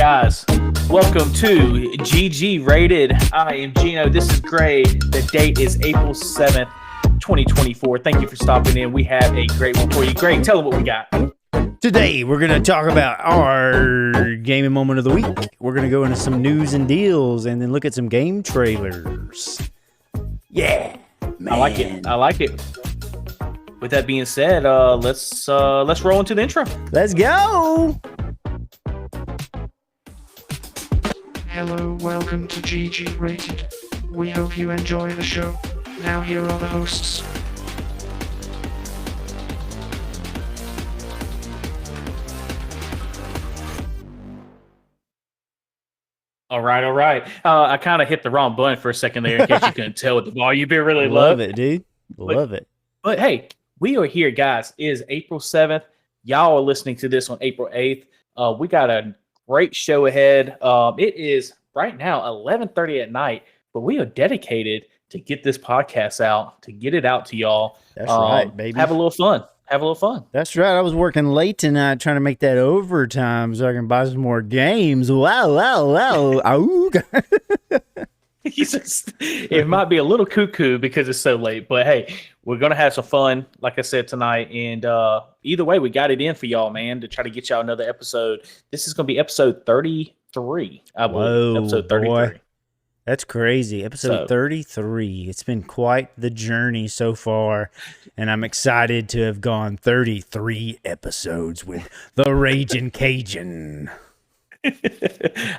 guys, welcome to GG Rated. I am Gino. This is Gray. The date is April 7th, 2024. Thank you for stopping in. We have a great one for you. Gray, tell them what we got. Today, we're going to talk about our gaming moment of the week. We're going to go into some news and deals and then look at some game trailers. Yeah, man. I like it. I like it. With that being said, let's roll into the intro. Let's go. Hello, welcome to GG Rated. We hope you enjoy the show. Now here are the hosts. All right. I kind of hit the wrong button for a second there in case you couldn't tell with the volume being really low. Love it, dude. Love it. But hey, we are here, guys. It is April 7th. Y'all are listening to this on April 8th. We got a great show ahead. It is right now 11:30 at night, but we are dedicated to get this podcast out, to get it out to y'all. That's right, baby. Have a little fun. That's right. I was working late tonight trying to make that overtime so I can buy some more games. Wow. Ow. It might be a little cuckoo because it's so late, but hey, we're going to have some fun, like I said, tonight. And either way, we got it in for y'all, man, to try to get y'all another episode. This is going to be episode 33, I believe. Whoa, episode 33. Boy. That's crazy. Episode 33. It's been quite the journey so far, and I'm excited to have gone 33 episodes with the Raging Cajun.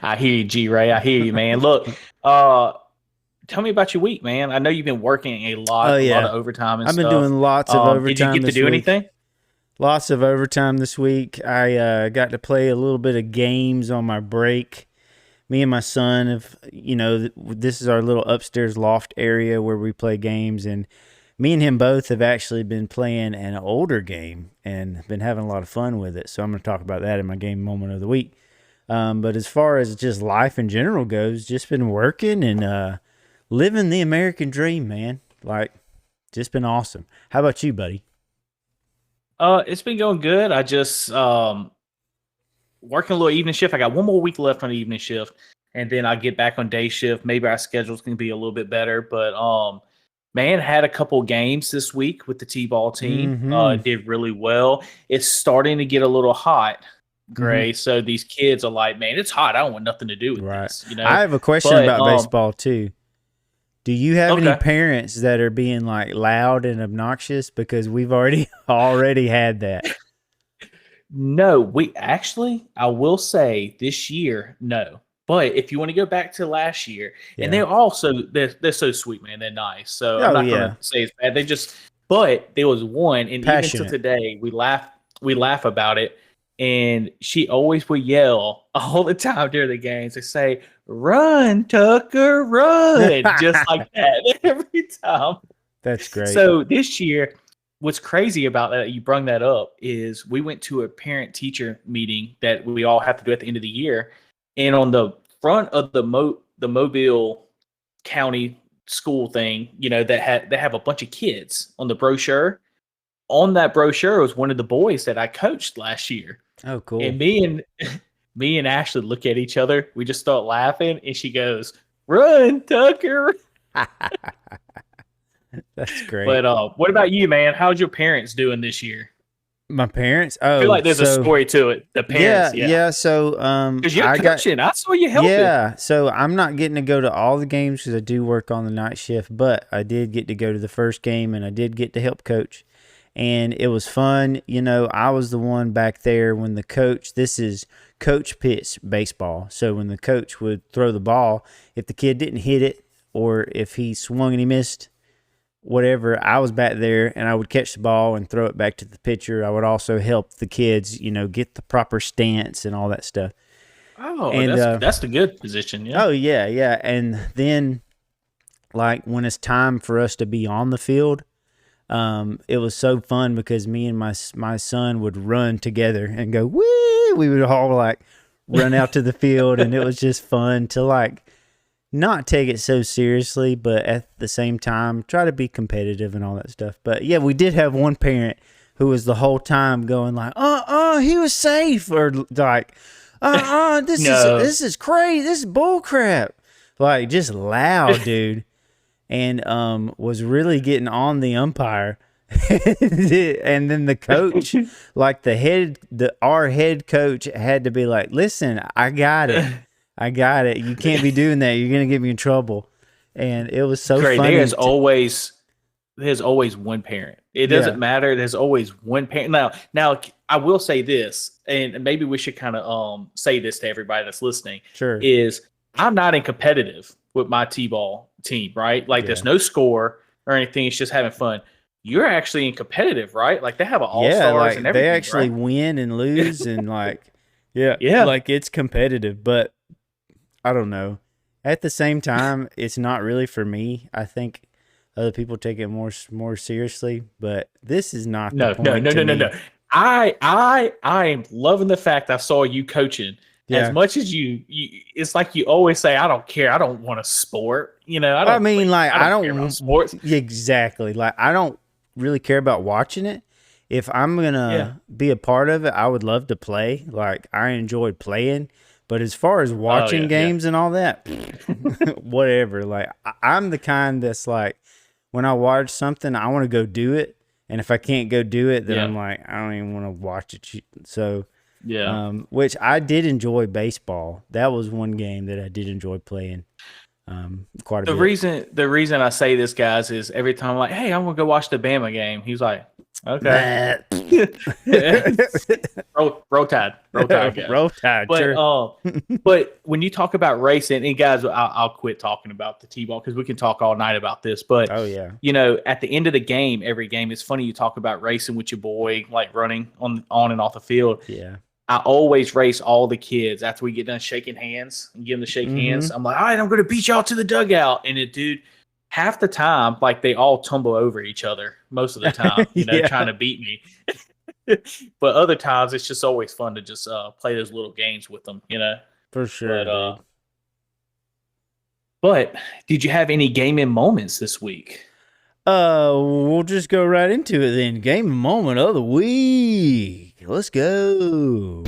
I hear you, G-Ray. I hear you, man. Look, tell me about your week, man. I know you've been working a lot of overtime and stuff. I've been doing lots of overtime. Did you get to do anything? Lots of overtime this week. I got to play a little bit of games on my break. Me and my son have, this is our little upstairs loft area where we play games, and me and him both have actually been playing an older game and been having a lot of fun with it. So I'm going to talk about that in my game moment of the week. But as far as just life in general goes, just been working and living the American dream, man. Like, just been awesome. How about you, buddy? It's been going good. I just working a little evening shift. I got one more week left on the evening shift, and then I get back on day shift. Maybe our schedules can be a little bit better. But man, had a couple games this week with the T-ball team. Mm-hmm. Did really well. It's starting to get a little hot, Gray. Mm-hmm. So these kids are like, man, it's hot. I don't want nothing to do with this. I have a question about baseball too. Do you have any parents that are being like loud and obnoxious? Because we've already had that. No, I will say this year, no. But if you want to go back to last year, and they're so sweet, man. They're nice. So I'm not going to say it's bad. But there was one, and passionate. Even to today, we laugh about it. And she always would yell all the time during the games to say, "Run, Tucker, run!" Just like that every time. That's great. So this year, what's crazy about that, you brung that up, is we went to a parent-teacher meeting that we all have to do at the end of the year. And on the front of the Mobile County school thing, they have a bunch of kids on the brochure. On that brochure was one of the boys that I coached last year. Oh, cool. And me and Ashley look at each other. We just start laughing, and she goes, "Run, Tucker." That's great. But what about you, man? How's your parents doing this year? My parents? Oh, I feel like there's a story to it. The parents, yeah. So, because you're coaching, I saw you helping. Yeah. So I'm not getting to go to all the games because I do work on the night shift, but I did get to go to the first game, and I did get to help coach, and it was fun. I was the one back there when the coach. This is coach pitch baseball. So when the coach would throw the ball, if the kid didn't hit it or if he swung and he missed, whatever, I was back there and I would catch the ball and throw it back to the pitcher. I would also help the kids, get the proper stance and all that stuff. Oh, and that's the good position. Yeah. Oh, yeah. And then, like, when it's time for us to be on the field, it was so fun because me and my son would run together and go, wee! We would all, like, run out to the field, and it was just fun to, like, not take it so seriously, but at the same time, try to be competitive and all that stuff. But yeah, we did have one parent who was the whole time going like, he was safe, or like, No. This is crazy. This is bull crap. Like just loud, dude. And was really getting on the umpire. And then the coach, like our head coach had to be like, listen, I got it. You can't be doing that. You're gonna get me in trouble. And it was so Great. funny. There's always one parent. It doesn't matter. There's always one parent. Now I will say this, and maybe we should kind of say this to everybody that's listening. Sure. Is I'm not in competitive with my T-ball team, right? Like there's no score or anything. It's just having fun. You're actually in competitive, right? Like they have an all-stars and everything. They actually right? win and lose and like like it's competitive, but I don't know. At the same time, it's not really for me. I think other people take it more seriously, but this is not the point. No. I am loving the fact I saw you coaching. Yeah. As much as you, it's like you always say, I don't care. I don't want a sport. You know, I don't care about sports. Exactly. Like I don't really care about watching it. If I'm gonna be a part of it, I would love to play. Like I enjoyed playing, but as far as watching games and all that, whatever. Like I'm the kind that's like, when I watch something, I want to go do it, and if I can't go do it, then I'm like, I don't even want to watch it. So. Yeah. Which I did enjoy baseball. That was one game that I did enjoy playing quite a bit. The reason I say this, guys, is every time I'm like, hey, I'm going to go watch the Bama game. He's like, okay. roll tide. Roll tide, but, sure. But when you talk about racing, and guys, I'll quit talking about the T-ball because we can talk all night about this. But, you know, at the end of the game, every game, it's funny you talk about racing with your boy, like running on and off the field. Yeah. I always race all the kids after we get done shaking hands and give them the shake hands. I'm like, all right, I'm going to beat y'all to the dugout. And dude, half the time, like they all tumble over each other most of the time, you know, trying to beat me. But other times, it's just always fun to just play those little games with them, you know. For sure. But did you have any gaming moments this week? We'll just go right into it then. Game moment of the week. Let's go.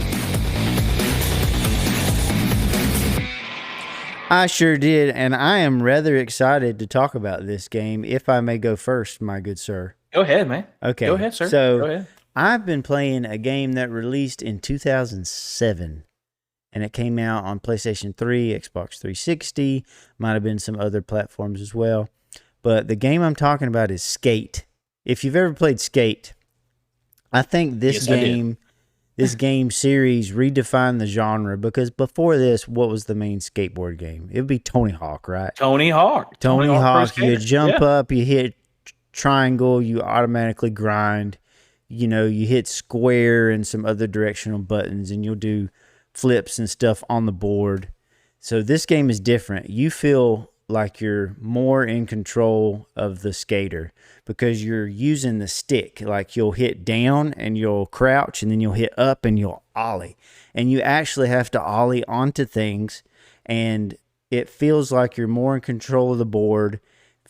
I sure did, and I am rather excited to talk about this game. If I may go first, my good sir. Go ahead, man. Okay. Go ahead, sir. So, go ahead. I've been playing a game that released in 2007, and it came out on PlayStation 3, Xbox 360, might have been some other platforms as well. But the game I'm talking about is Skate. If you've ever played Skate, I think this game series redefined the genre, because before this, what was the main skateboard game? It would be Tony Hawk, right? Tony Hawk. You jump up, you hit triangle, you automatically grind. You know, you hit square and some other directional buttons, and you'll do flips and stuff on the board. So this game is different. You feel like you're more in control of the skater because you're using the stick. Like you'll hit down and you'll crouch, and then you'll hit up and you'll ollie. And you actually have to ollie onto things, and it feels like you're more in control of the board.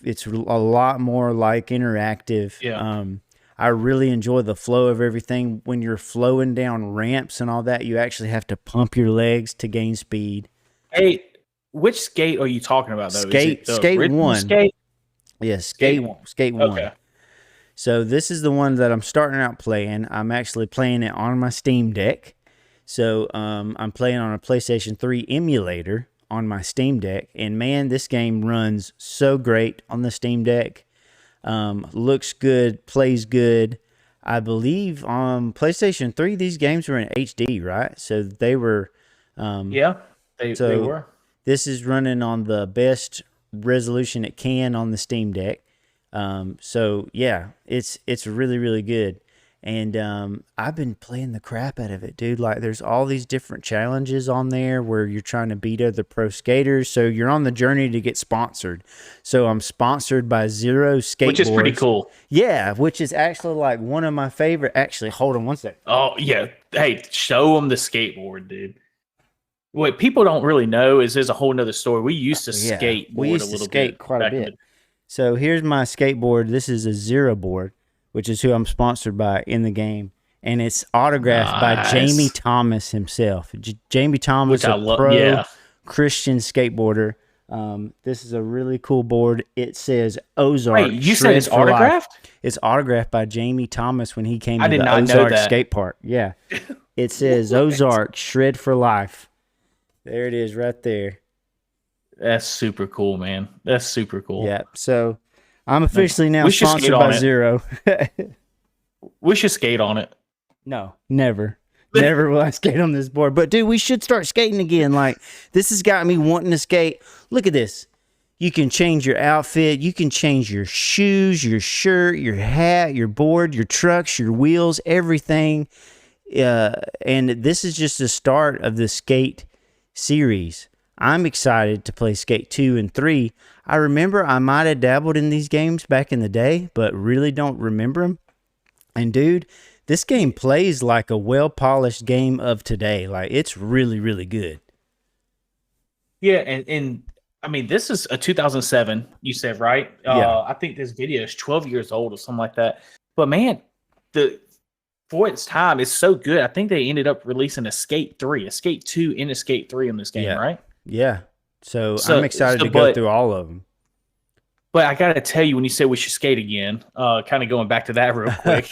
It's a lot more like interactive. Yeah. I really enjoy the flow of everything. When you're flowing down ramps and all that, you actually have to pump your legs to gain speed. Hey, which skate are you talking about, though? Skate 1. Skate? Yes, Skate 1. Okay. So this is the one that I'm starting out playing. I'm actually playing it on my Steam Deck. So I'm playing on a PlayStation 3 emulator on my Steam Deck. And man, this game runs so great on the Steam Deck. Looks good, plays good. I believe on PlayStation 3, these games were in HD, right? So they were... they were. This is running on the best resolution it can on the Steam Deck. So yeah, it's really, really good. And I've been playing the crap out of it, dude. Like there's all these different challenges on there where you're trying to beat other pro skaters. So you're on the journey to get sponsored. So I'm sponsored by Zero Skateboards. Which is pretty cool. Yeah, which is actually like one of my favorite. Actually, hold on one second. Oh, yeah. Hey, show them the skateboard, dude. What people don't really know is there's a whole nother story. We used to skateboard we used a little to skate bit quite a bit. So here's my skateboard. This is a Zero board, which is who I'm sponsored by in the game. and it's autographed by Jamie Thomas himself. Jamie Thomas, which I a love. pro Yeah. Christian skateboarder. This is a really cool board. It says Ozark. Wait, you said it's autographed? Life. It's autographed by Jamie Thomas when he came I to did the not know Ozark that. skate park. Yeah. It says Ozark Shred for Life. There it is right there. That's super cool, man. That's super cool. Yeah. So I'm officially now sponsored by Zero. We should skate on it. No, never. Never will I skate on this board. But, dude, we should start skating again. Like, this has got me wanting to skate. Look at this. You can change your outfit. You can change your shoes, your shirt, your hat, your board, your trucks, your wheels, everything. And this is just the start of the skate series. I'm excited to play Skate 2 and 3. I remember I might have dabbled in these games back in the day, but really don't remember them. And, dude, this game plays like a well-polished game of today. Like, it's really, really good. Yeah, and I mean, this is a 2007, you said, right? Yeah. I think this video is 12 years old or something like that. But, man, for its time, it's so good. I think they ended up releasing a Skate 3, a Skate 2, and a Skate 3 on this game, right? Yeah. So I'm excited to go through all of them. But I got to tell you, when you said we should skate again, kind of going back to that real quick,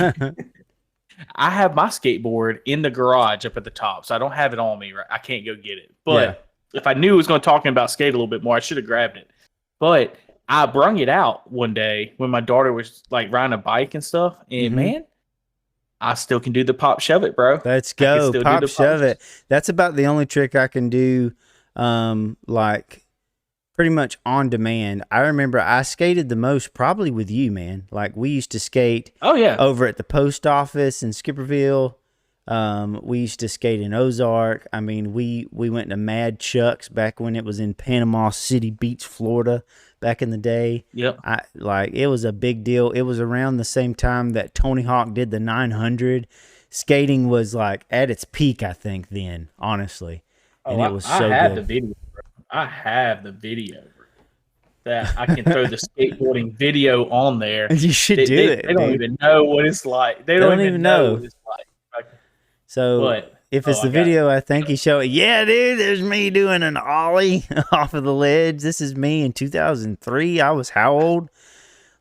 I have my skateboard in the garage up at the top, so I don't have it on me. Right? I can't go get it. But if I knew it was going to talk about skate a little bit more, I should have grabbed it. But I brung it out one day when my daughter was like riding a bike and stuff, and man, I still can do the pop shove it, bro. Let's go, pop shove it. That's about the only trick I can do, like pretty much on demand. I remember I skated the most probably with you, man. Like, we used to skate over at the post office in Skipperville. We used to skate in Ozark. I mean, we went to Mad Chuck's back when it was in Panama City Beach, Florida, back in the day. Yep. It was a big deal. It was around the same time that Tony Hawk did the 900. Skating was like at its peak, I think, then, honestly. And it was so good. I have the video, bro. I have the video, bro. That I can throw the skateboarding video on there. You should do it. They don't even know what it's like. They don't even know what it's like. So if it's the video, I think you show it. Yeah, dude, there's me doing an ollie off of the ledge. This is me in 2003. I was how old?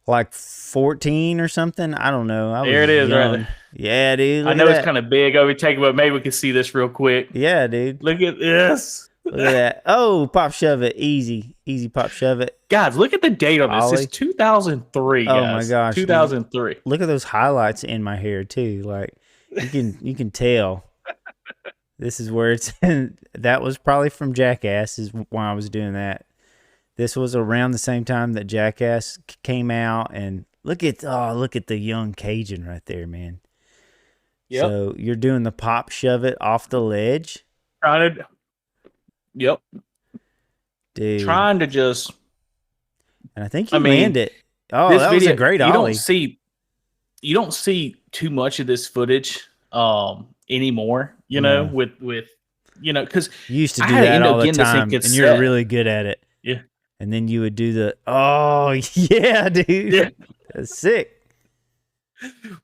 Like 14 or something? I don't know. There it is, right? Yeah, dude. I know it's kind of big overtaken, but maybe we can see this real quick. Yeah, dude. Look at this. Look at that. Oh, pop shove it. Easy pop shove it. Guys, look at the date on this. It's 2003, guys. Oh my gosh. 2003. Look at those highlights in my hair too. Like, you can tell. This is where it's that was probably from Jackass is why I was doing that. This was around the same time that Jackass came out, and look at the young Cajun right there, man. Yep. So you're doing the pop shove it off the ledge. Yep. Dude. Trying to just. And I think you landed it. Oh, that was a great ollie. You don't see too much of this footage anymore, you know, with because you used to do that all the time, and you're really good at it. Yeah. And then you would do the, oh, yeah, dude. Yeah. That's sick.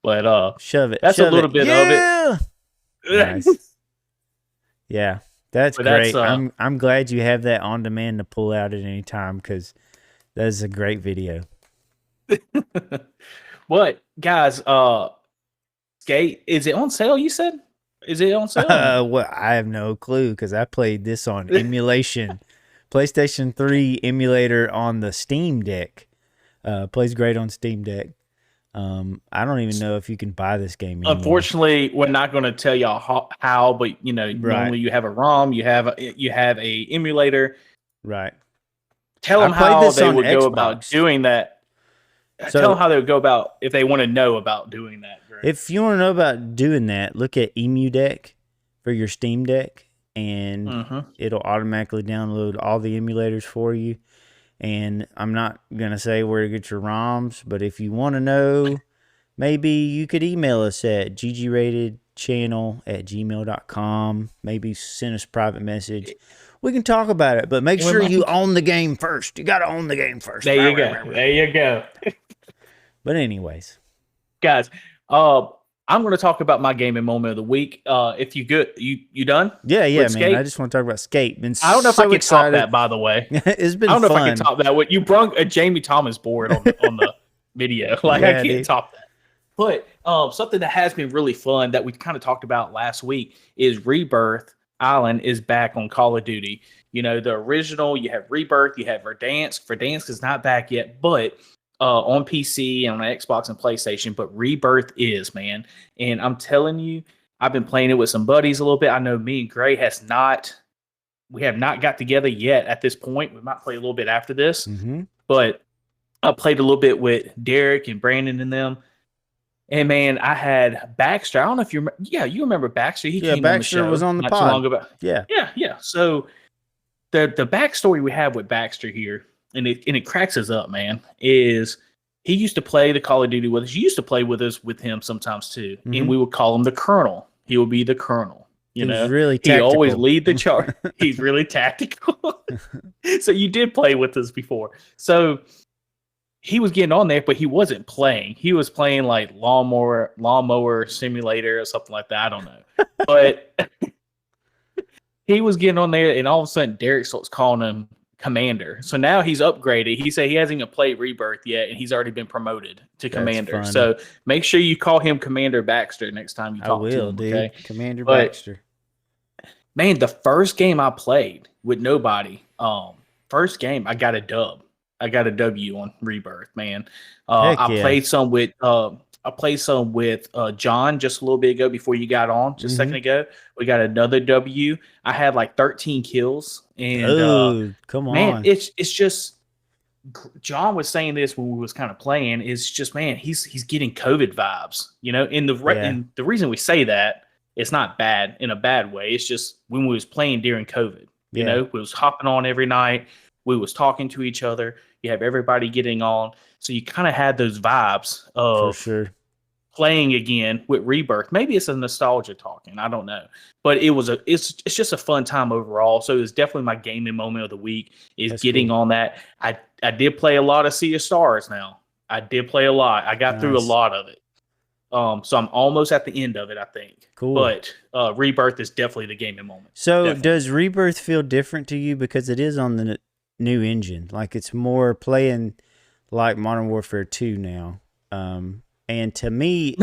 But shove it. That's shove a little bit of it. Nice. Yeah. That's great. I'm glad you have that on demand to pull out at any time, because that is a great video. What, guys, Skate, is it on sale, you said? Is it on sale? Well, I have no clue, because I played this on emulation. PlayStation 3 emulator on the Steam Deck. Plays great on Steam Deck. I don't even know if you can buy this game anymore. Unfortunately, we're not going to tell y'all how, but normally you have a ROM, you have a emulator. Right. Tell them how they would go about doing that. Tell them how they would go about if they want to know about doing that. Greg. If you want to know about doing that, look at EmuDeck for your Steam Deck, and it'll automatically download all the emulators for you. And I'm not going to say where to get your ROMs, but if you want to know, maybe you could email us at GGratedChannel@gmail.com. Maybe send us a private message. We can talk about it, but make sure you own the game first. You got to own the game first. There you go. There you go. But anyways. Guys, I'm going to talk about my gaming moment of the week. If you good, you done? Yeah, with man. Skate? I just want to talk about Skate. Been I don't know if I so can excited. top that. By the way, It's been I don't know fun. if I can top that. What you brung a Jamie Thomas board on the video? Like I can't top that. But something that has been really fun that we kind of talked about last week is Rebirth Island is back on Call of Duty. You know, the original, you have Rebirth, you have Verdansk. Verdansk is not back yet, but on PC and on Xbox and PlayStation, but Rebirth is, man. And I'm telling you, I've been playing it with some buddies a little bit. I know me and Gray we have not got together yet at this point. We might play a little bit after this, but I played a little bit with Derek and Brandon and them. And man, I had Baxter. I don't know if you remember. Yeah, you remember Baxter. He came Baxter on the show. Was on the not pod. Too long ago. Yeah. So the backstory we have with Baxter here, and it cracks us up, man, is he used to play the Call of Duty with us. You used to play with us with him sometimes too, and we would call him the Colonel. He would be the Colonel. You know, really he always lead the charge. He's really tactical. So you did play with us before. So he was getting on there, but he wasn't playing. He was playing like lawnmower simulator or something like that. I don't know. But he was getting on there, and all of a sudden Derek starts calling him Commander. So now he's upgraded. He said he hasn't even played Rebirth yet, and he's already been promoted to Commander. Funny. So make sure you call him Commander Baxter next time you talk to him. Dude. Okay? Commander Baxter. Man, the first game I played with nobody, first game I got a dub. I got a W on Rebirth, man. I played some with John just a little bit ago before you got on, just a second ago. We got another W. I had like 13 kills, and come on, man, it's just John was saying this when we was kind of playing. It's just, man, he's getting COVID vibes, you know. And the reason we say that, it's not bad in a bad way. It's just when we was playing during COVID, you know, we was hopping on every night. We was talking to each other. You have everybody getting on. So you kind of had those vibes of playing again with Rebirth. Maybe it's a nostalgia talking. I don't know. But it's just a fun time overall. So it's definitely my gaming moment of the week is getting on that. I did play a lot of Sea of Stars now. I did play a lot. I got through a lot of it. So I'm almost at the end of it, I think. Cool. But Rebirth is definitely the gaming moment. So definitely. Does Rebirth feel different to you because it is on the new engine? Like it's more playing like Modern Warfare 2 now. And to me, it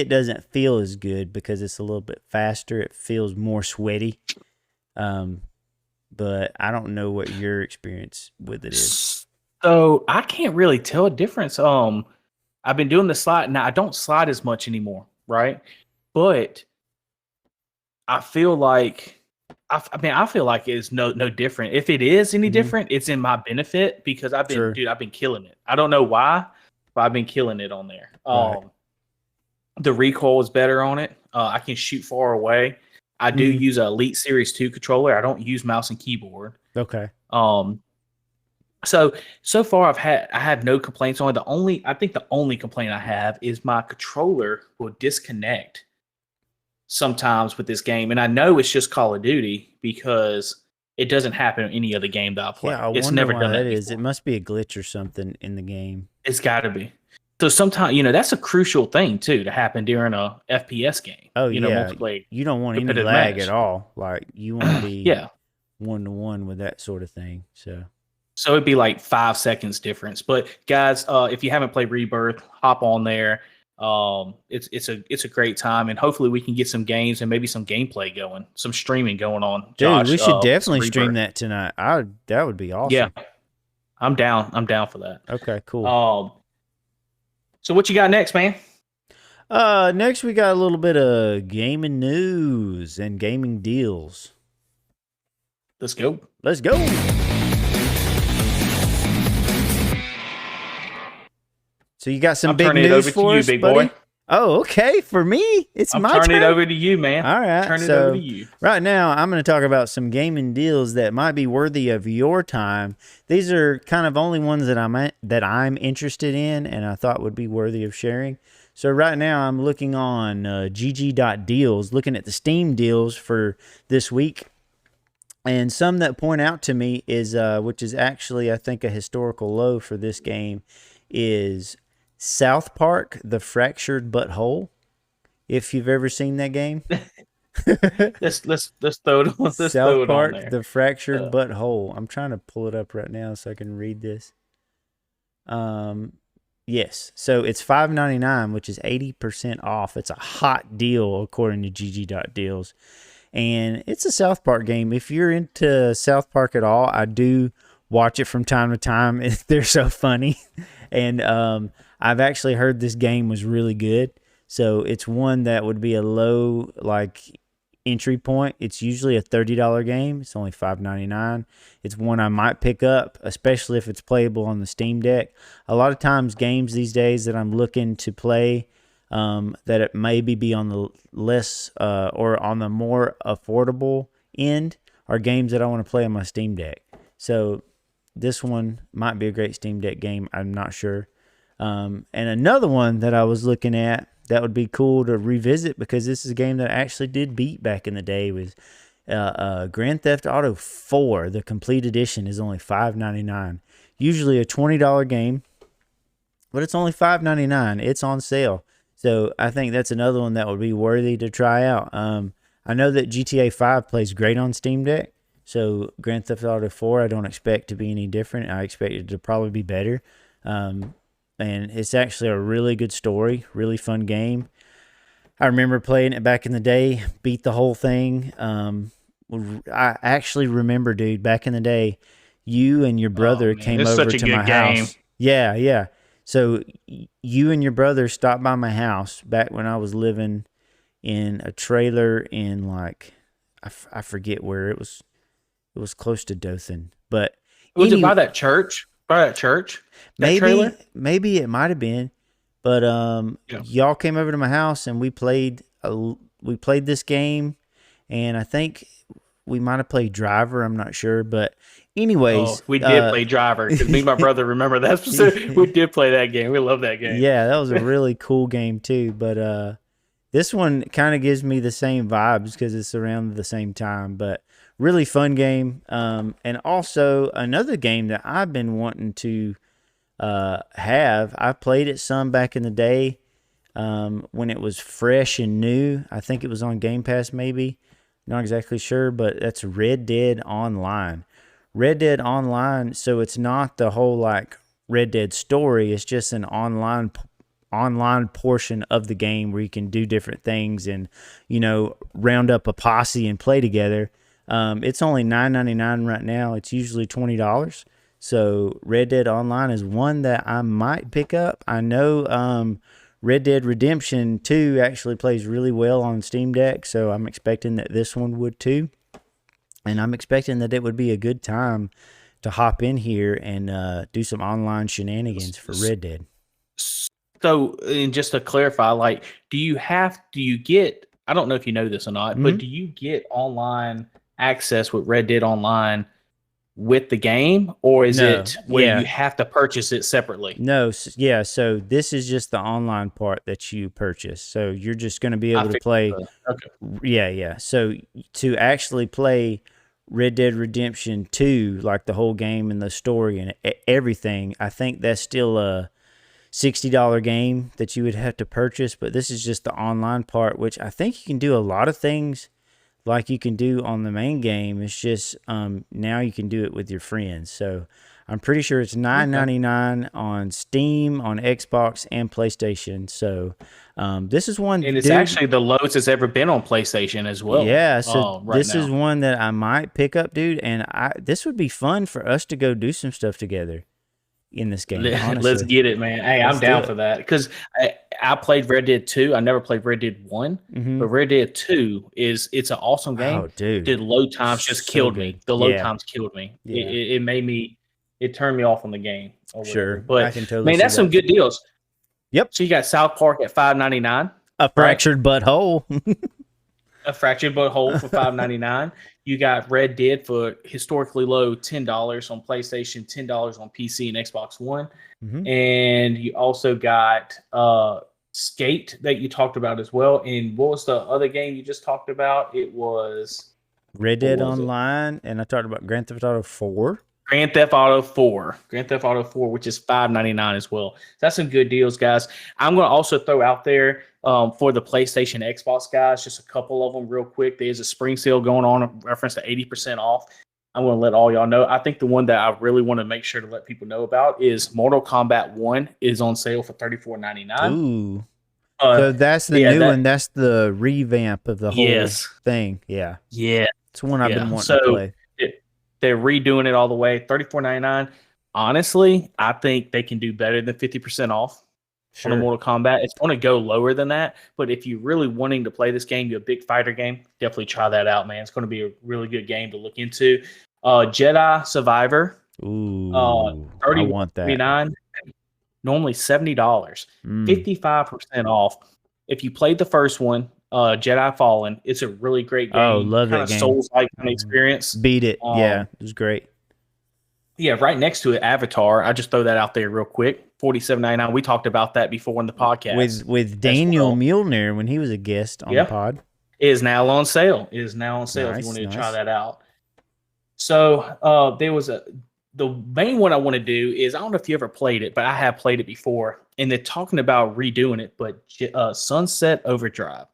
doesn't feel as good because it's a little bit faster. It feels more sweaty. But I don't know what your experience with it is. So I can't really tell a difference. I've been doing the slide. Now I don't slide as much anymore, right? But I feel like I feel like it's no different. If it is any different, it's in my benefit because I've been killing it. I don't know why, but I've been killing it on there. The recoil is better on it. I can shoot far away. I do use an Elite Series 2 controller. I don't use mouse and keyboard. Okay. So far I have no complaints on it. I think the only complaint I have is my controller will disconnect sometimes with this game, and I know it's just Call of Duty because it doesn't happen in any other game that I play. Yeah, it's never done that. It must be a glitch or something in the game. It's got to be. So sometimes, that's a crucial thing too to happen during a FPS game. Oh, multiplayer. You don't want any lag at all. Like you want to be 1-to-1 with that sort of thing. So it'd be like 5 seconds difference. But guys, if you haven't played Rebirth, hop on there. It's a great time, and hopefully we can get some games and maybe some gameplay going, some streaming going on. Dude, we should definitely stream that tonight. That would be awesome. Yeah, I'm down for that. Okay, cool. So what you got next, man? Next we got a little bit of gaming news and gaming deals. Let's go. So you got some big news for us, big buddy? Boy. Oh, okay. For me, I'm my turn. Turning it over to you, man. All right. Turn it over to you. Right now, I'm going to talk about some gaming deals that might be worthy of your time. These are kind of only ones that I'm interested in and I thought would be worthy of sharing. So right now, I'm looking on GG.Deals, looking at the Steam deals for this week. And some that point out to me is, which is actually, I think, a historical low for this game, is South Park: The Fractured But Whole. If you've ever seen that game. let's throw it on. Let's throw South it on Park: there. The Fractured But Whole. I'm trying to pull it up right now so I can read this. Yes. So it's $5.99, which is 80% off. It's a hot deal according to GG.Deals. And it's a South Park game. If you're into South Park at all, I do watch it from time to time. They're so funny. And I've actually heard this game was really good. So it's one that would be a low entry point. It's usually a $30 game. It's only $5.99. It's one I might pick up, especially if it's playable on the Steam Deck. A lot of times games these days that I'm looking to play that it maybe be on the less or on the more affordable end are games that I want to play on my Steam Deck. So this one might be a great Steam Deck game. I'm not sure. And another one that I was looking at that would be cool to revisit, because this is a game that I actually did beat back in the day, was Grand Theft Auto 4. The complete edition is only $5.99. Usually a $20 game, but it's only $5.99. It's on sale. So I think that's another one that would be worthy to try out. I know that GTA 5 plays great on Steam Deck. So Grand Theft Auto 4, I don't expect to be any different. I expect it to probably be better. And it's actually a really good story, really fun game. I remember playing it back in the day, beat the whole thing. I actually remember, dude, back in the day, you and your brother came over to my house. Yeah, yeah. So you and your brother stopped by my house back when I was living in a trailer in I forget where it was. It was close to Dothan, but was it by that church? By that church? That trailer? Maybe it might have been, but y'all came over to my house and we played this game, and I think we might have played Driver. I'm not sure, but anyways, we did play Driver, because me and my brother remember that specific. We did play that game. We love that game. Yeah, that was a really cool game too. But this one kind of gives me the same vibes because it's around the same time. But really fun game. And also another game that I've been wanting to have. I played it some back in the day when it was fresh and new. I think it was on Game Pass maybe. Not exactly sure, but that's Red Dead Online. Red Dead Online, so it's not the whole Red Dead story. It's just an online portion of the game where you can do different things and, round up a posse and play together. It's only $9.99 right now. It's usually $20. So Red Dead Online is one that I might pick up. I know Red Dead Redemption 2 actually plays really well on Steam Deck, so I'm expecting that this one would too. And I'm expecting that it would be a good time to hop in here and do some online shenanigans for Red Dead. So, and just to clarify, do you get, I don't know if you know this or not, but do you get online access with Red Dead Online with the game, or is it where you have to purchase it separately? No, yeah. So this is just the online part that you purchase. So you're just going to be able to play. Okay. Yeah. So to actually play Red Dead Redemption 2, the whole game and the story and everything, I think that's still a $60 game that you would have to purchase. But this is just the online part, which I think you can do a lot of things like you can do on the main game. It's just now you can do it with your friends. So I'm pretty sure it's $9.99 on Steam, on Xbox, and PlayStation. So this is one, and it's actually the lowest it's ever been on PlayStation as well. Yeah, so this is one that I might pick up, dude. And this would be fun for us to go do some stuff together in this game. Let's get it, man. Hey, I'm down for that, because I played Red Dead 2. I never played Red Dead 1, but Red Dead 2 it's an awesome game. Oh, dude. The load times just killed me. The load times killed me. Yeah. It made me, it turned me off on the game. Sure. But I can totally that's some good deals. Yep. So you got South Park at $5.99. A fractured butthole. A fractured butthole for $5.99. You got Red Dead for historically low $10 on PlayStation, $10 on PC and Xbox One. And you also got Skate that you talked about as well. And what was the other game you just talked about? It was Red Dead Online, and I talked about Grand Theft Auto 4. Grand Theft Auto 4. Grand Theft Auto 4, which is $5.99 as well. So that's some good deals, guys. I'm going to also throw out there for the PlayStation, Xbox guys, just a couple of them real quick. There's a spring sale going on, in reference to 80% off. I'm going to let all y'all know. I think the one that I really want to make sure to let people know about is Mortal Kombat 1 is on sale for $34.99. Ooh. So that's the new one. That's the revamp of the whole thing. Yeah. Yeah. It's one I've been wanting to play. They're redoing it all the way. $34.99. Honestly, I think they can do better than 50% off on the Mortal Kombat. It's going to go lower than that. But if you're really wanting to play this game, you're a big fighter game, definitely try that out, man. It's going to be a really good game to look into. Jedi Survivor. Ooh, I want that. Normally $70, 55% off. If you played the first one, Jedi Fallen, it's a really great game. Oh, love that game. Souls-like kind of experience. Beat it. Yeah, it was great. Yeah, right next to it, Avatar. I just throw that out there real quick. $47.99. We talked about that before in the podcast. With Daniel Muehlner when he was a guest on the pod. It is now on sale. It is now on sale if you want to try that out. So there was the main one I want to do is, I don't know if you ever played it, but I have played it before, and they're talking about redoing it, but Sunset Overdrive.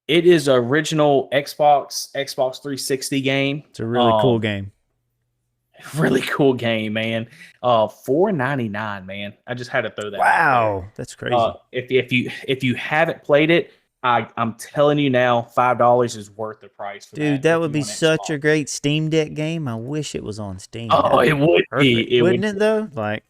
It is an original Xbox 360 game. It's a really cool game. Really cool game, man. $4.99, man. I just had to throw that. Wow, that's crazy. If you haven't played it, I'm telling you now, $5 is worth the price for that. Dude, that would be such a great Steam Deck game. I wish it was on Steam. Oh, it would be. Wouldn't it though? Like,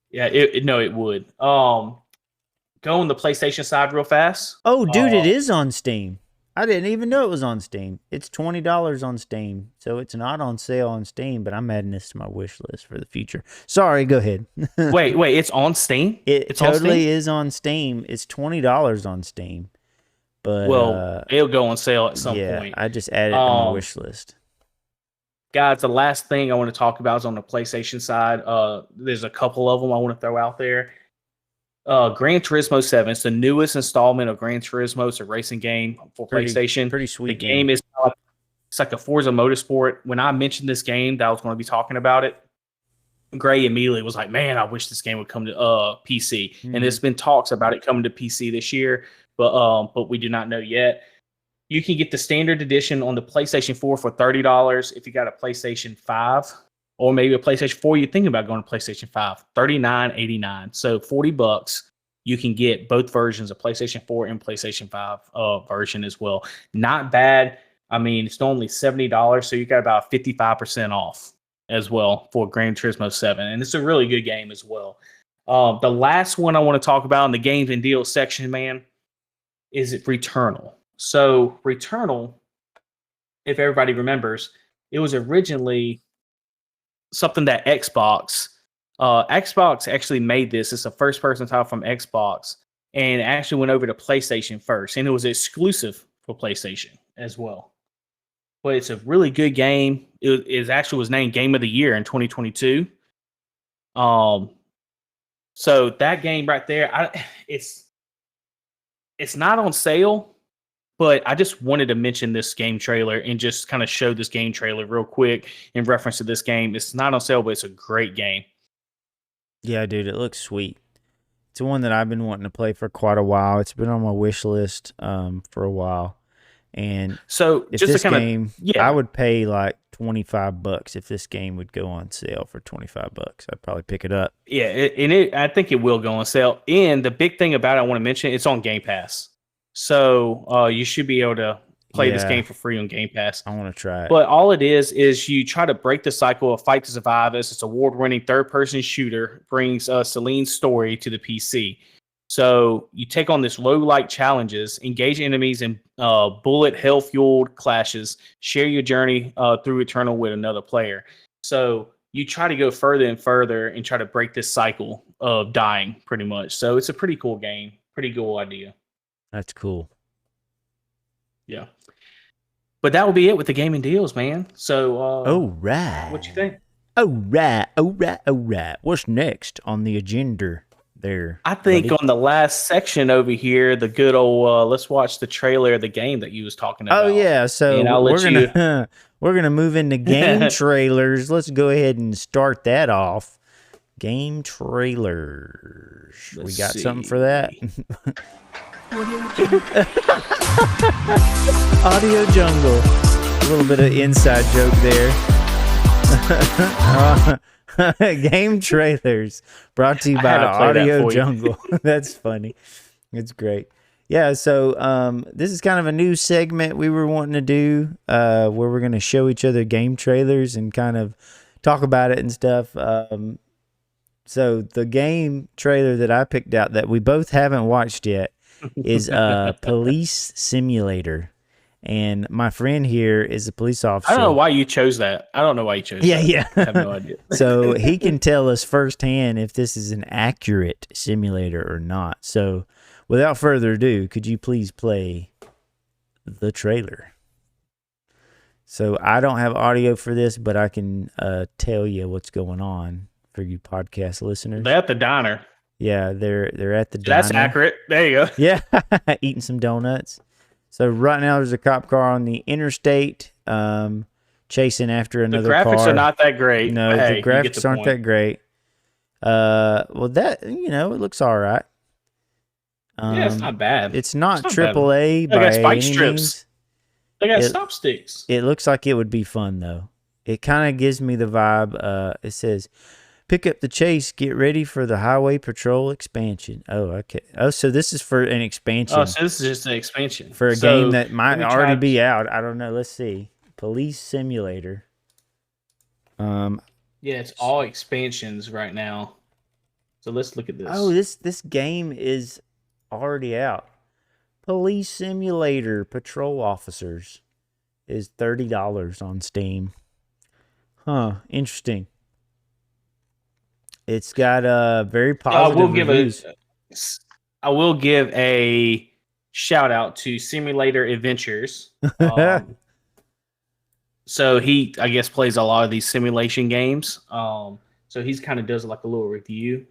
yeah, it would. Go on the PlayStation side real fast. Oh, dude, it is on Steam. I didn't even know it was on Steam. It's $20 on Steam, so it's not on sale on Steam, but I'm adding this to my wish list for the future. Sorry, go ahead. wait, it's on Steam? It totally is on Steam. It's $20 on Steam. But it'll go on sale at some point. I just added it to my wish list. Guys, the last thing I want to talk about is on the PlayStation side. There's a couple of them I want to throw out there. Gran Turismo 7. It's the newest installment of Gran Turismo. It's a racing game for PlayStation. Pretty sweet. The game is it's like a Forza Motorsport. When I mentioned this game that I was going to be talking about it, Gray immediately was like, "Man, I wish this game would come to PC." And there's been talks about it coming to PC this year, but we do not know yet. You can get the standard edition on the PlayStation 4 for $30. If you got a PlayStation 5 or maybe a PlayStation 4, you're thinking about going to PlayStation 5, $39.89. So $40, you can get both versions of PlayStation 4 and PlayStation 5 version as well. Not bad. I mean, it's only $70, so you got about 55% off as well for Gran Turismo 7. And it's a really good game as well. The last one I want to talk about in the games and deals section, man, is Returnal. So Returnal, if everybody remembers, it was originally something that Xbox actually made this. It's a first-person title from Xbox, and it actually went over to PlayStation first, and it was exclusive for PlayStation as well. But it's a really good game. It actually was named Game of the Year in 2022. So that game right there, it's not on sale, but I just wanted to mention this game trailer and just kind of show this game trailer real quick in reference to this game. It's not on sale, but it's a great game. Yeah, dude, it looks sweet. It's one that I've been wanting to play for quite a while. It's been on my wish list for a while. And so if just this game, I would pay like $25 if this game would go on sale for $25. I'd probably pick it up. Yeah, I think it will go on sale. And the big thing about it, I want to mention, it's on Game Pass. So you should be able to play this game for free on Game Pass. I want to try it. But all it is you try to break the cycle of Fight to Survive as this award-winning third-person shooter brings Celine's story to the PC. So you take on this low-light challenges, engage enemies in bullet hell-fueled clashes, share your journey through Returnal with another player. So you try to go further and further and try to break this cycle of dying, pretty much. So it's a pretty cool game. Pretty cool idea. That's cool. Yeah. But that will be it with the gaming deals, man. So, all right. What you think? All right. What's next on the agenda there? I think on the last section over here, the good old let's watch the trailer of the game that you was talking about. Oh yeah, so We're going to move into game trailers. Let's go ahead and start that off. Game trailers. We got something for that? Audio Jungle. A little bit of inside joke there. Game trailers brought to you by Audio Jungle. That's funny. It's great. Yeah, so this is kind of a new segment we were wanting to do where we're going to show each other game trailers and kind of talk about it and stuff. So the game trailer that I picked out that we both haven't watched yet is Police Simulator. And my friend here is a police officer. I don't know why you chose that. I have no idea. So he can tell us firsthand if this is an accurate simulator or not. So without further ado, could you please play the trailer? So I don't have audio for this, but I can tell you what's going on for you podcast listeners. They're at the diner. Yeah, they're at the diner. That's accurate. There you go. Yeah, eating some donuts. So right now there's a cop car on the interstate chasing after another car. The graphics are not that great. No, the graphics aren't that great. Well, that, it looks all right. Yeah, it's not bad. It's not AAA by any means. They got stop sticks. It looks like it would be fun, though. It kind of gives me the vibe. It says, pick up the chase. Get ready for the highway patrol expansion. Oh, okay. Oh, so this is for an expansion. Oh, so this is just an expansion. For a game that might already be out. I don't know. Let's see. Police Simulator. Yeah, it's all expansions right now. So let's look at this. Oh, this game is already out. Police Simulator Patrol Officers is $30 on Steam. Huh, interesting. It's got very positive reviews. I will give a shout out to Simulator Adventures. So he, I guess, plays a lot of these simulation games. So he's kind of does like a little review,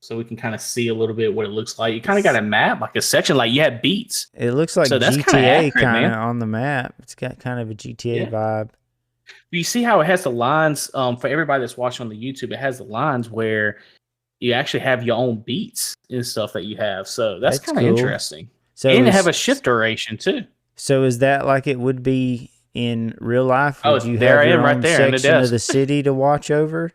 so we can kind of see a little bit what it looks like. You kind of got a map, like a section, like you had beats. It looks like GTA kind of on the map. It's got kind of a GTA vibe. You see how it has the lines, for everybody that's watching on the YouTube, it has the lines where you actually have your own beats and stuff that you have. So that's kind of interesting. So and it have a shift duration too. So is that like it would be in real life? Would you have your own section of the city to watch over?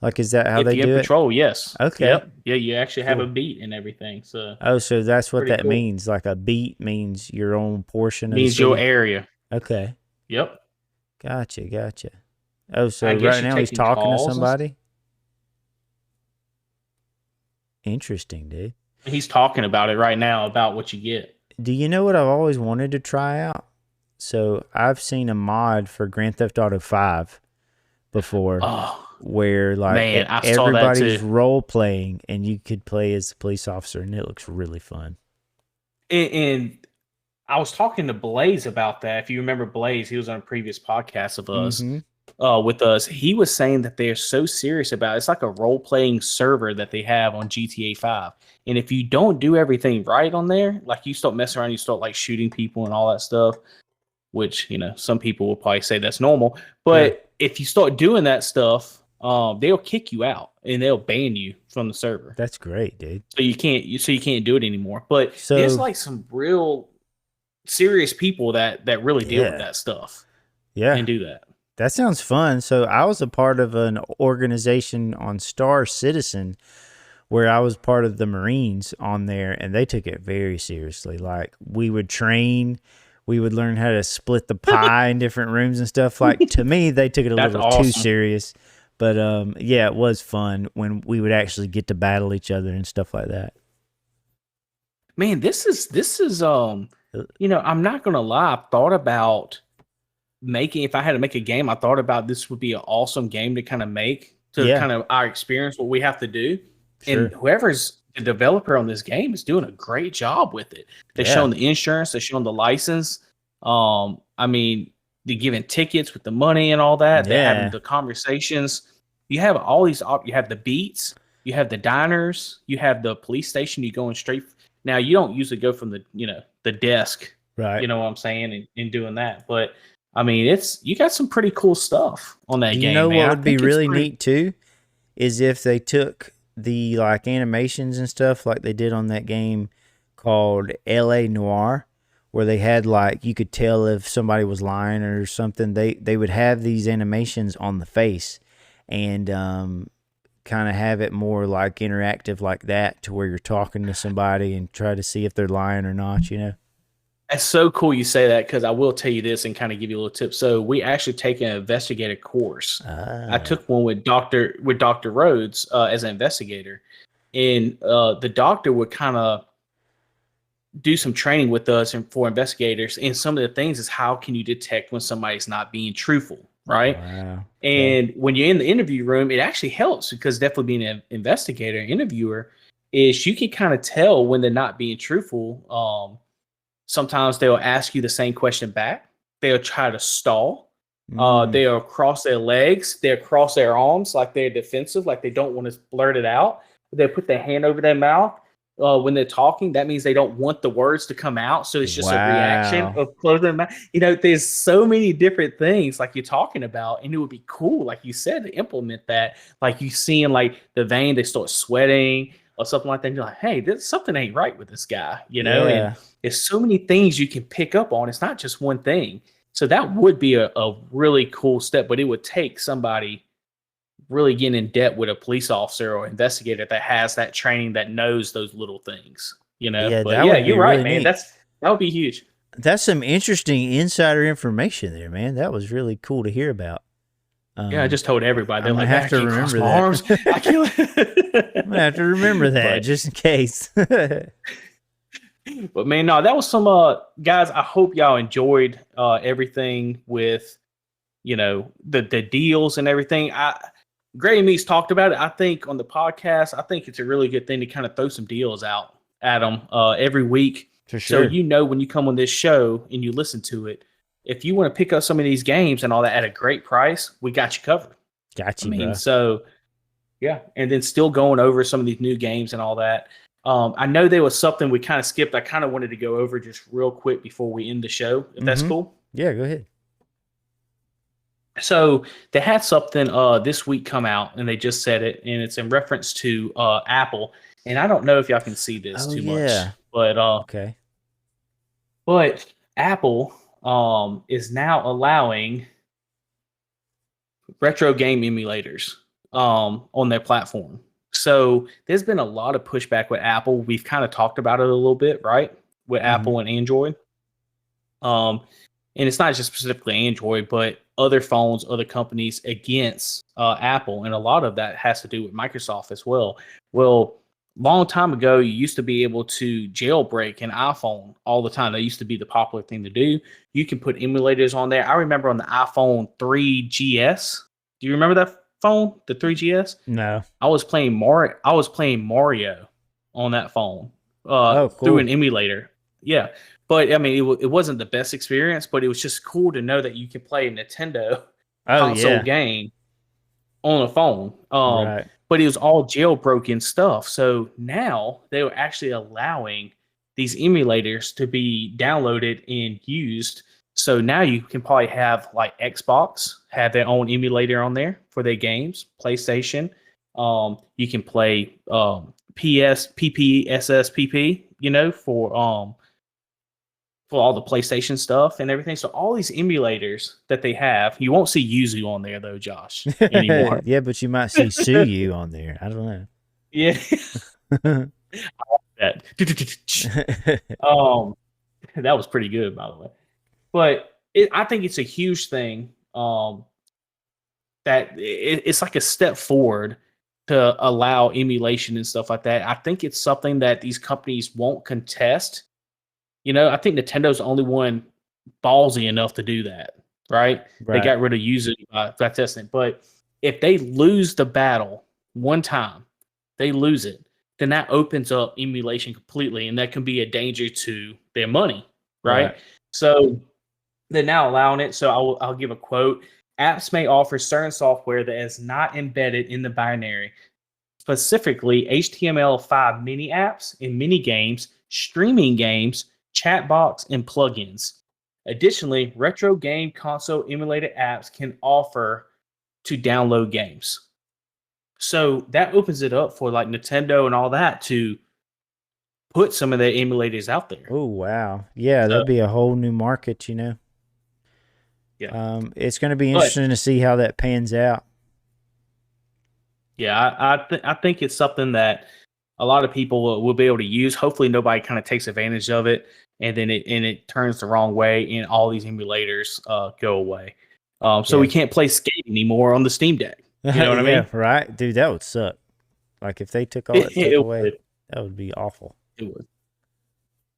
Like, is that how they do it? Patrol, yes. Okay. Yep. Yeah, you actually have a beat and everything. So. Oh, so that's what that means. Like a beat means your own portion of the city. Means your area. Okay. Yep. Gotcha. Oh, so right now he's talking to somebody? Interesting, dude. He's talking about it right now, about what you get. Do you know what I've always wanted to try out? So I've seen a mod for Grand Theft Auto 5 before where like everybody's role playing and you could play as a police officer, and it looks really fun. And I was talking to Blaze about that. If you remember Blaze, he was on a previous podcast of us with us. He was saying that they're so serious about it. It's like a role-playing server that they have on GTA 5. And if you don't do everything right on there, like you start messing around, you start like shooting people and all that stuff, which, some people will probably say that's normal. But if you start doing that stuff, they'll kick you out and they'll ban you from the server. That's great, dude. So you can't do it anymore. But there's like some real serious people that really deal with that stuff. Yeah. And do that. That sounds fun. So I was a part of an organization on Star Citizen where I was part of the Marines on there, and they took it very seriously. Like, we would train, we would learn how to split the pie in different rooms and stuff. Like, to me, they took it a little too serious. But yeah, it was fun when we would actually get to battle each other and stuff like that. Man, this is I'm not gonna lie, I thought about if I had to make a game, I thought about this would be an awesome game to kind of make kind of our experience, what we have to do. Sure. And whoever's the developer on this game is doing a great job with it. They're showing the insurance, they're showing the license. I mean, they're giving tickets with the money and all that. They're having the conversations. You have all these. You have the beats. You have the diners. You have the police station. You're going straight. Now, you don't usually go from the desk. Right. You know what I'm saying? And doing that. But I mean, you got some pretty cool stuff on that Do you game, know man. what I would be think it's really pretty. neat too? Is if they took the like animations and stuff like they did on that game called LA Noir, where they had like you could tell if somebody was lying or something. They would have these animations on the face and kind of have it more like interactive like that to where you're talking to somebody and try to see if they're lying or not, you know? It's so cool you say that because I will tell you this and kind of give you a little tip. So we actually take an investigative course. I Ah, took one with Dr. Rhodes as an investigator, and the doctor would kind of do some training with us and for investigators. And some of the things is how can you detect when somebody's not being truthful, right? wow. Okay. And when you're in the interview room, it actually helps because definitely being an investigator, interviewer, is you can kind of tell when they're not being truthful. Sometimes they'll ask you the same question back. They'll try to stall. Mm, They'll cross their legs. They'll cross their arms like they're defensive, like they don't want to blurt it out. They'll put their hand over their mouth when they're talking. That means they don't want the words to come out. So it's just a reaction wow. of closing their mouth. There's so many different things like you're talking about, and it would be cool, like you said, to implement that. Like you seeing like the vein, they start sweating or something like that. And you're like, hey, something ain't right with this guy, and Yeah. there's so many things you can pick up on. It's not just one thing. So that would be a really cool step, but it would take somebody really getting in depth with a police officer or investigator that has that training that knows those little things. Yeah, But that yeah, would be you're right, really man. neat. That would be huge. That's some interesting insider information there, man. That was really cool to hear about. Yeah, I just told everybody. They're I'm gonna like, man, have I to can't cross remember my that. arms. I can't. I'm gonna have to remember that but just in case. but man, no, that was some guys. I hope y'all enjoyed everything with the deals and everything. Gray Meats talked about it. I think on the podcast, I think it's a really good thing to kind of throw some deals out at them every week. For So sure. when you come on this show and you listen to it, if you want to pick up some of these games and all that at a great price, we got you covered. Got I you, mean, bro. so yeah, and then still going over some of these new games and all that. I know there was something we kind of skipped. I kind of wanted to go over just real quick before we end the show, if that's Mm-hmm. cool. Yeah, go ahead. So they had something this week come out, and they just said it, and it's in reference to Apple. And I don't know if y'all can see this Oh too much, yeah. but Okay. Apple is now allowing retro game emulators on their platform. So there's been a lot of pushback with Apple. We've kind of talked about it a little bit, right? With Mm-hmm. Apple and Android. And it's not just specifically Android, but other phones, other companies against Apple, and a lot of that has to do with Microsoft as well. Well, long time ago, you used to be able to jailbreak an iPhone all the time. That used to be the popular thing to do. You can put emulators on there. I remember on the iPhone 3GS. Do you remember that phone, the 3GS? No. I was playing Mario on that phone Oh, through an cool. emulator. Yeah, but I mean, it wasn't the best experience, but it was just cool to know that you can play a Nintendo Oh console yeah. game on a phone. Right. But it was all jailbroken stuff. So now they were actually allowing these emulators to be downloaded and used. So now you can probably have like Xbox have their own emulator on there for their games, PlayStation. You can play PS, PP, SSPP, for all the PlayStation stuff and everything. So all these emulators that they have, you won't see Yuzu on there though, Josh, anymore. Yeah, but you might see Sue you on there. I don't Yeah. know. that. um that was pretty good, by the way. But I think it's a huge thing. That it's like a step forward to allow emulation and stuff like that. I think it's something that these companies won't contest. I think Nintendo's the only one ballsy enough to do that, right? They Right. got rid of using by testing. But if they lose the battle one time, they lose it, then that opens up emulation completely, and that can be a danger to their money, right? Right. So they're now allowing it. So I'll give a quote. Apps may offer certain software that is not embedded in the binary, specifically HTML5 mini apps and mini games, streaming games, chat box, and plugins. Additionally, retro game console emulated apps can offer to download games. So that opens it up for like Nintendo and all that to put some of their emulators out there. Oh, wow. Yeah, that'd be a whole new market, you know. Yeah. It's going to be interesting to see how that pans out. Yeah, I think it's something that a lot of people will be able to use. Hopefully nobody kind of takes advantage of it and then it turns the wrong way and all these emulators go away. So we can't play Skate anymore on the Steam Deck. You know what I mean? Right. Dude, that would suck. Like if they took all that stuff away, that would be awful. It would.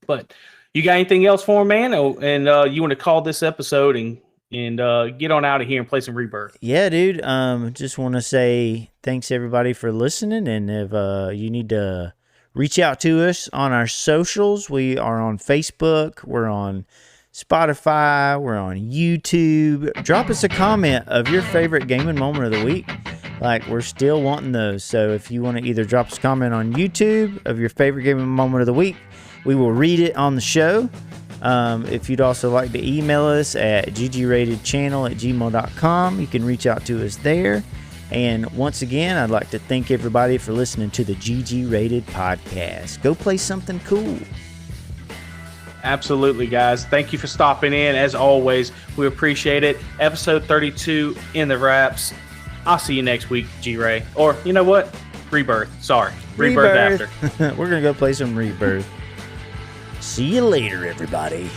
But you got anything else for him, man? Oh, and you want to call this episode and get on out of here and play some Rebirth? Yeah, dude. Just want to say thanks everybody for listening, and if you need to reach out to us on our socials, we are on Facebook, we're on Spotify, we're on YouTube. Drop us a comment of your favorite gaming moment of the week. Like, we're still wanting those. So if you want to either drop us a comment on YouTube of your favorite gaming moment of the week, we will read it on the show. If you'd also like to email us at GGratedChannel@gmail.com, you can reach out to us there. And once again, I'd like to thank everybody for listening to the GG Rated podcast. Go play something cool. Absolutely, guys. Thank you for stopping in. As always, we appreciate it. Episode 32 in the wraps. I'll see you next week, G-Ray. Or, you know what? Rebirth. Sorry. Rebirth after. We're going to go play some Rebirth. See you later, everybody.